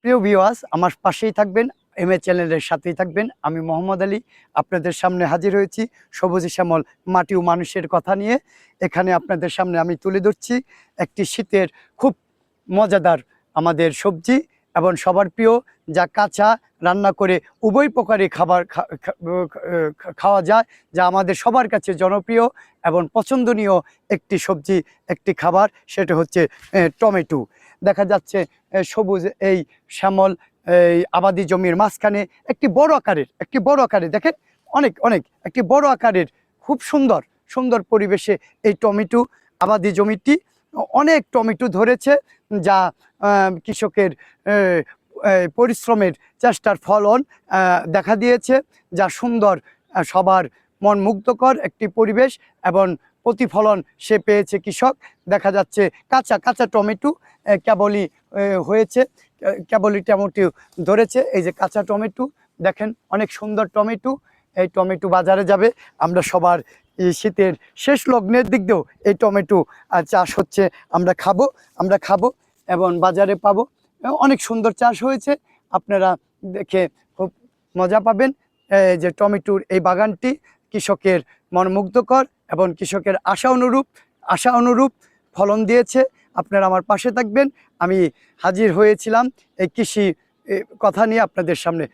প্রিয় ভিউয়ার্স, আমার পাশেই থাকবেন, এমএ চ্যানেলের সাথেই থাকবেন। আমি মোহাম্মদ আলী আপনাদের সামনে হাজির হয়েছি সবুজে শ্যামল মাটি ও মানুষের কথা নিয়ে। এখানে আপনাদের সামনে আমি তুলে ধরছি একটি শীতের খুব মজাদার আমাদের সবজি এবং সবার প্রিয়, যা কাঁচা রান্না করে উভয় প্রকারই খাবার খাওয়া যায়, যা আমাদের সবার কাছে জনপ্রিয় এবং পছন্দনীয় একটি সবজি, একটি খাবার। সেটা হচ্ছে টমেটো। দেখা যাচ্ছে সবুজ এই শ্যামল এই আবাদি জমির মাঝখানে একটি বড় আকারের দেখেন, অনেক অনেক একটি বড় আকারের খুব সুন্দর সুন্দর পরিবেশে এই টমেটো আবাদি জমিটি অনেক টমেটো ধরেছে, যা কৃষকের পরিশ্রমের চেষ্টার ফলন দেখা দিয়েছে, যা সুন্দর সবার মন মুগ্ধকর একটি পরিবেশ এবং প্রতিফলন সে পেয়েছে কৃষক। দেখা যাচ্ছে কাঁচা কাঁচা টমেটো কেবলই হয়েছে, কেবলই টমেটো ধরেছে। এই যে কাঁচা টমেটো দেখেন, অনেক সুন্দর টমেটো। এই টমেটো বাজারে যাবে, আমরা সবার এই শীতের শেষ লগ্নের দিক দিয়েও এই টমেটো চাষ হচ্ছে, আমরা খাবো এবং বাজারে পাবো। অনেক সুন্দর চাষ হয়েছে, আপনারা দেখে খুব মজা পাবেন। যে টমেটোর এই বাগানটি কৃষকের মনমুগ্ধকর এবং কৃষকের আশা অনুরূপ ফলন দিয়েছে। আপনারা আমার পাশে থাকবেন। আমি হাজির হয়েছিলাম এই কৃষি কথা নিয়ে আপনাদের সামনে।